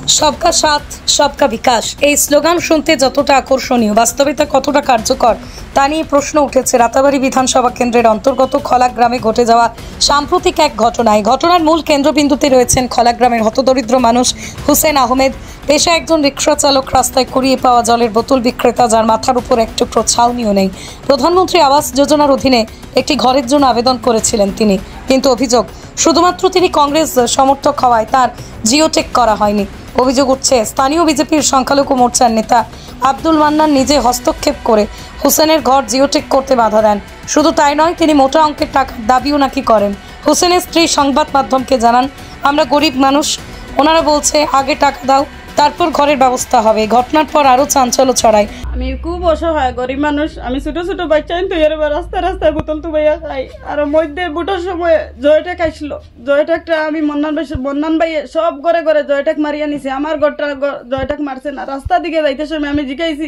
सबका साथ सबका विकास এই স্লোগান শুনতে যতটা আকর্ষণীয়, বাস্তবে তা কতটা কার্যকর তা নিয়ে প্রশ্ন উঠেছে রাতাবাড়ী বিধানসভা কেন্দ্রের অন্তর্গত খলা গ্রামে ঘটে যাওয়া সাম্প্রতিক এক ঘটনায়। ঘটনার মূল কেন্দ্রবিন্দুতে রয়েছেন খলা গ্রামের হতদরিদ্র মানুষ হুসেন আহমেদ, পেশা একজন রিক্সা চালক, রাস্তায় কুড়িয়ে পাওয়া জলের বোতল বিক্রেতা, যার মাথার উপর এক টুকরো ছাউনিও নেই। প্রধানমন্ত্রী আবাস যোজনার অধীনে একটি ঘরের জন্য আবেদন করেছিলেন তিনি, কিন্তু অভিযোগ শুধুমাত্র তিনি কংগ্রেস সমর্থক হওয়ায় তার জিওটেক করা হয়নি। অভিযোগ উঠছে স্থানীয় বিজেপির সংখ্যালঘু মোর্চার নেতা আব্দুল মান্নান নিজে হস্তক্ষেপ করে হুসেনের ঘর জিওটেক করতে বাধা দেন। শুধু তাই নয়, তিনি মোটা অঙ্কের টাকার দাবিও নাকি করেন। হুসেনের স্ত্রী সংবাদ মাধ্যমকে জানান, আমরা গরিব মানুষ, ওনারা বলছে আগে টাকা দাও তারপর ঘরের ব্যবস্থা হবে। ঘটনার পর আরো চাঞ্চল্য ছড়ায়। আমি খুব অসহায় গরিব মানুষ, আমি ছোট ছোট বাচ্চা তো এর রাস্তায় রাস্তায় বোতল তুবাইয়া খাই। আর মধ্যে বুটার সময় জয়টেক আসলো, জয়টেকটা আমি মন্নান ভাই সব ঘরে ঘরে জয়টেক মারিয়া নিছে, আমার ঘরটা জয়টেক মারছে না। রাস্তা দিকে যাইতে সময় আমি জিজ্ঞাসি,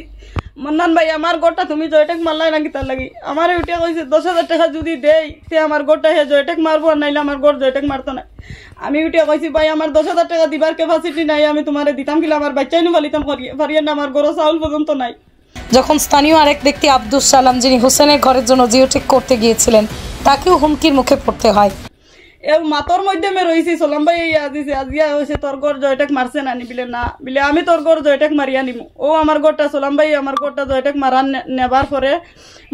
মন্নান ভাই আমার ঘরটা তুমি জয়টেক মারলাই নাকি? তার লাগি আমার উঠে কইছে 10,000 টাকা যদি দেই সে আমার ঘরটা হে জয়টেক মারবো, আর নাইলে আমার ঘর জয়টেক মারতো না। আমি উঠে কইছি, ভাই আমার 10,000 টাকা দিবার ক্যাপাসিটি নাই, আমি তোমারে দিতাম কিলা, আমার বাচ্চাই নি বালিতাম পারিয়ে না, আমার ঘর চাউল পর্যন্ত নাই। যখন স্থানীয় আরেক ব্যক্তি আব্দুল সালাম, যিনি হোসেনের ঘরের জন্য জিওটেক করতে গিয়েছিলেন, তাকেও হুমকির মুখে পড়তে হয়। মাতর মধ্যে আমি রয়েছি, সোলাম ভাই আজিছে আজিয়া হয়েছে তোর ঘর জয়টেক মারছে না নি? বিলে না, বিলে আমি তোর ঘর জয়টেক মারিয়া নিমু। ও আমার ঘরটা সোলাম ভাই আমার ঘরটা জয়টেক মারান নেবার পরে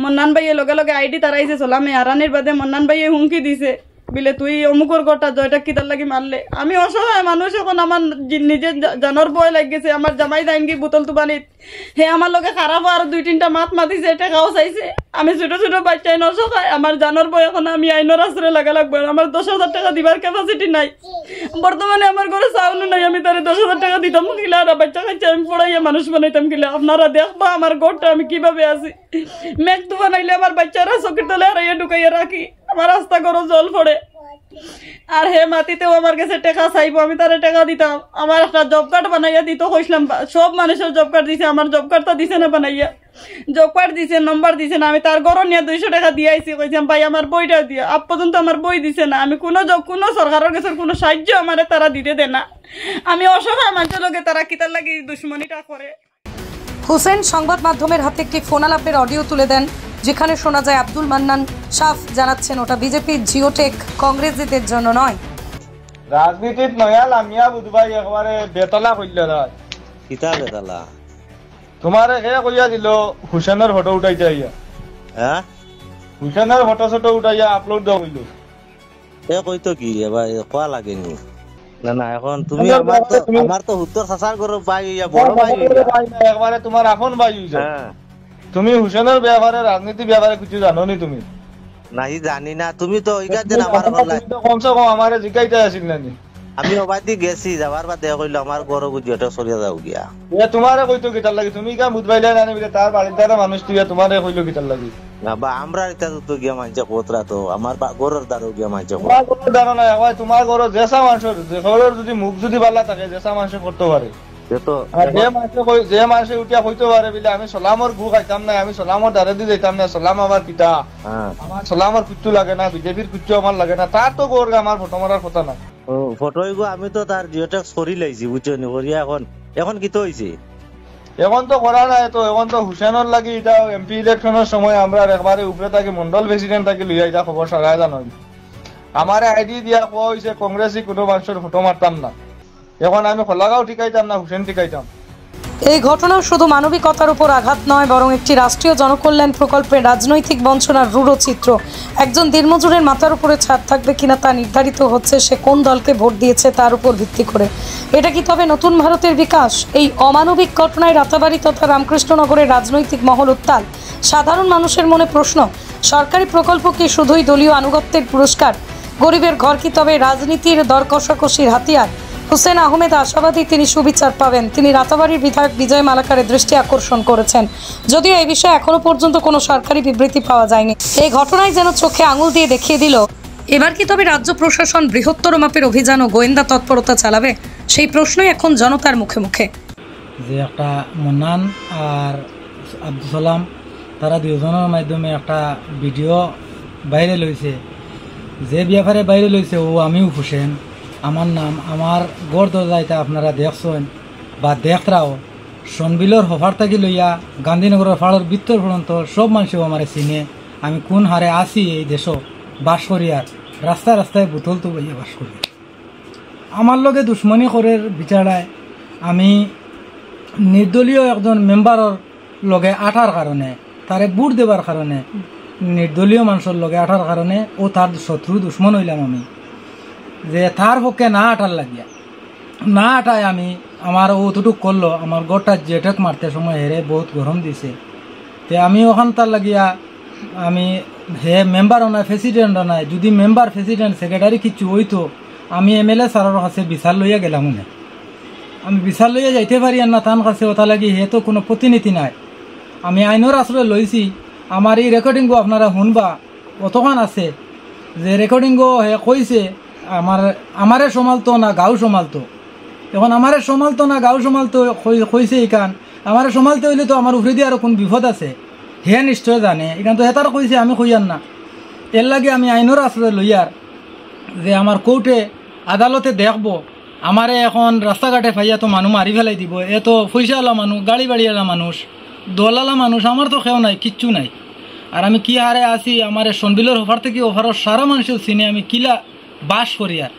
মন্নান ভাইয়ে লগে লগে আইডি তারাইছে সোলামে আরানির বাদে মন্নান ভাইয়ে হুমকি দিছে, বিলে তুই অমুকর ঘরটা জয়টেক কিতার লাগি মারলে। আমি অসহায় মানুষ, এখন আমার নিজের জানোর ভয় লাগেছে। আমার জামাই দাইনগি বোতল তুবানিত হে আমার লগে খারাপ আর 2-3টা মাত মাতিছে, টাকাও চাইছে। আমি ছোট ছোট বাচ্চাই অসহায়, আমার জানোর ভয়, এখন আমি আইনের আশ্রয় লাগা লাগবে। আমার 10,000 টাকা দিবার ক্যাপাসিটি নাই, বর্তমানে আমার ঘরে চাউলও নাই। আমি তারে 10,000 টাকা দিতাম কিলা, আর বাচ্চা কাচ্চা আমি পড়াইয়া মানুষ বানাইতাম কিলা? আপনারা দেখবা আমার ঘরটা আমি কিভাবে আছি। মেঘ তো বানাইলে আমার বাচ্চারা চকির তলে হারাইয়া ঢুকাইয়া রাখি, আমার রাস্তা ঘরও জল পড়ে। আর হে মাটিতেও আমার কাছে টাকা চাইবো, আমি তারে টাকা দিতাম। আমার একটা জব কার্ড বানাইয়া দিত কইছিলাম, সব মানুষের জব কার্ড দিছে, আমার জব কার্ডটা দিছে না বানাইয়া। জব কার্ড দিছে, নম্বর দিছে না। আমি তার ঘর নিয়ে 200 টাকা দিয়েছি, কইছিলাম ভাই আমার বইটা দিয়ে। আজ পর্যন্ত আমার বই দিছে না। আমি কোনো সরকারের কাছে কোনো সাহায্য আমার তারা দিতে দেয় না। আমি অসহায় মানুষের লগে তারা কিতার লাগি দুশ্মনীটা করে। হুসেন সংবাদ মাধ্যমের হাতে একটি ফোন আলাপের অডিও তুলে দেন, যেখানে শোনা যায় আব্দুল মান্নান সাফ জানাচ্ছেন ওটা বিজেপির জিওটেক, কংগ্রেসীদের জন্য নয়। রাজনীতিত নয়াল আমিয়া বুধবাই একবারে বেতলা কইল রাজ কিতা বেতলা তোমারে হে কইয়া দিল হুসেনের ফটো উঠাইতে আইয়া। হ্যাঁ, হুসেনের ফটো ফটো উঠাইয়া আপলোড দাও কইল। এ কইতো কি এবার কোয়া লাগেনি না না। এখন তুমি আমার তো উত্তর সাসার করে ভাই বড় ভাই একবারে তোমার আপন ভাই হইছে। হ্যাঁ, তুমি হুসেনের ব্যাপারে রাজনীতি ব্যাপারে কিছু জানো নি? তুমি নাই জানি না। তুমি তো ওইটা দেন আমার বললাই কমসে কম আমারে জিগাইতে আসিল না নি? আমি ওবাদি গেছি, যাবার বাদে কইলো আমার ঘর বুঝিওটা সরিয়া যাও গিয়া। এ তোমারে কইতো কিতার লাগি? তুমি কা বুঝবাইলা না নি? তার বাড়ির দ্বারা মানুষ তুই তোমারে কইলো কিতার লাগি? না বা আমরা এটা তো গিয়া মানছে কোতরা, তো আমার ঘরের দ্বারও গিয়া মানছে তোমার ঘরের দ্বারা না হয়, তোমার ঘর জেসা মানুষের ঘরের যদি মুখ যদি ভালো থাকে জেসা মানুষ করতে পারে। যে মানুষে উঠিয়া হইতে পারে বলে আমি সলামর গু খাইতাম না, আমি সলামর দ্বারে দিয়ে যাইতাম না। সলাম আমার পিতা, আমার সলামর কুচ্ছু লাগে না, বিজেপির কুচ্ছু আমার লাগে না। তার তো গোর আমার ফটো মারার কথা না। ফটোই গো আমি তো তার জিওটেক সরি লাইছি, বুঝছো নি? করিয়া এখন কি তো হইছে? এখন তো করা নাই তো, এখন তো হুসেনের লাগি এটা এমপি ইলেকশনের সময় আমরা একবারে উপরে থাকি মন্ডল প্রেসিডেন্ট থাকি লইয়া এটা খবর সারাই জানো। আমার আইডি দিয়া কোয়া হয়েছে কংগ্রেসি কোনো মানুষের ফটো মারতাম না। এখন আমি খোলাগাঁও টিকাইতাম না, হুসেন টিকাইতাম। এই ঘটনা শুধু মানবিকতার উপর আঘাত নয়, বরং একটি রাষ্ট্রীয় জনকল্যাণ প্রকল্পের রাজনৈতিক বঞ্চনার রূঢ় চিত্র। একজন দিনমজুরের মাথার উপরে ছাদ থাকবে কিনা তা নির্ধারিত হচ্ছে সে কোন দলকে ভোট দিয়েছে তার উপর ভিত্তি করে। এটা কি তবে নতুন ভারতের বিকাশ? এই অমানবিক ঘটনায় রাতাবাড়ী তথা রামকৃষ্ণনগরের রাজনৈতিক মহল উত্তাল। সাধারণ মানুষের মনে প্রশ্ন, সরকারি প্রকল্প কি শুধুই দলীয় আনুগত্যের পুরস্কার? গরিবের ঘর কি তবে রাজনীতির দর কষাকষির হাতিয়ার? হুসেন আহমেদ আশাবাদী তিনি সুবিচার পাবেন। তিনি রাতাবাড়ির বিধায়ক বিজয় মালাকারের দৃষ্টি আকর্ষণ করেছেন, যদিও এই বিষয়ে এখনো পর্যন্ত কোনো সরকারি বিবৃতি পাওয়া যায়নি। এই ঘটনায় যেন চোখে আঙুল দিয়ে দেখিয়ে দিল, এবার কি তবে রাজ্য প্রশাসন বৃহত্তর মাপের অভিযান ও গোয়েন্দা তৎপরতা চালাবে? সেই প্রশ্নই এখন জনতার মুখে মুখে। যে একটা মন্নান আর আব্দুল সালাম তারা দুজনের মাধ্যমে একটা ভিডিও বাইরে লইছে, যে ব্যাপারে বাইরে লইছে ও আমিও হুসেন আমার নাম, আমার গড় দরজাইতে আপনারা দেখছেন বা দেখরাও সনবিলর হফার থাকি লইয়া গান্ধীনগরের ফাড়ের বৃত্তর পর্যন্ত সব মানুষও আমার চিনে আমি কোন হারে আসি এই দেশ বাস করি আর রাস্তায় রাস্তায় বোতল তো বইয়া বাস করি। আমার লগে দুশ্মনী করে বিচারায় আমি নির্দলীয় একজন মেম্বারের লগে আঠার কারণে তারে বুট দেবার কারণে নির্দলীয় মানুষের লগে আঠার কারণে ও তার শত্রু দুশ্মন হইলাম আমি, যে তার পক্ষে না আঠার লাগিয়া না আটায় আমি আমার ওটুক করলো আমার গড়টা জেটেক মারতে সময় হেরে বহুত গরম দিছে। তে আমি ওখান তার লাগিয়া আমি হে মেম্বারও নাই প্রেসিডেন্টও নাই, যদি মেম্বার প্রেসিডেন্ট সেক্রেটারি কিছু হইতো আমি MLA স্যারের কাছে বিচার লইয়া গেলাম না, আমি বিচার লইয়া যাইতে পারি আর না তার কাছে ওটা লাগি হে তো কোনো প্রতিনিধি নাই। আমি আইনের আশ্রয় লইছি, আমার এই রেকর্ডিংও আপনারা শুনবা অতখান আছে যে রেকর্ডিংও হে কইছে আমারে সমালতো না গাঁও সমালতো, এখন আমারে সমালতো না গাঁও সমালতো কইছে এইখান আমারে সমালতে হইলে তো আমার উপরে দিয়ে আরো কোন বিপদ আছে হে নিশ্চয় জানে, এখান তো হেতার কইছে আমি কইয়ার না। এর লাগে আমি আইনের আশ্রয় লইয়ার যে আমার কোর্টে আদালতে দেখবো আমারে এখন রাস্তাঘাটে ফাইয়া তো মানুষ মারি ফেলাই দিব, এ তো পয়সাওয়ালা মানুষ গাড়ি বাড়িওয়ালা মানুষ দলালা মানুষ, আমার তো খেও নাই কিচ্ছু নাই। আর আমি কি হারে আসি আমার সনবিলের অফার থেকে অফারও সারা মানুষের চিনে আমি কিলা বাস করি আর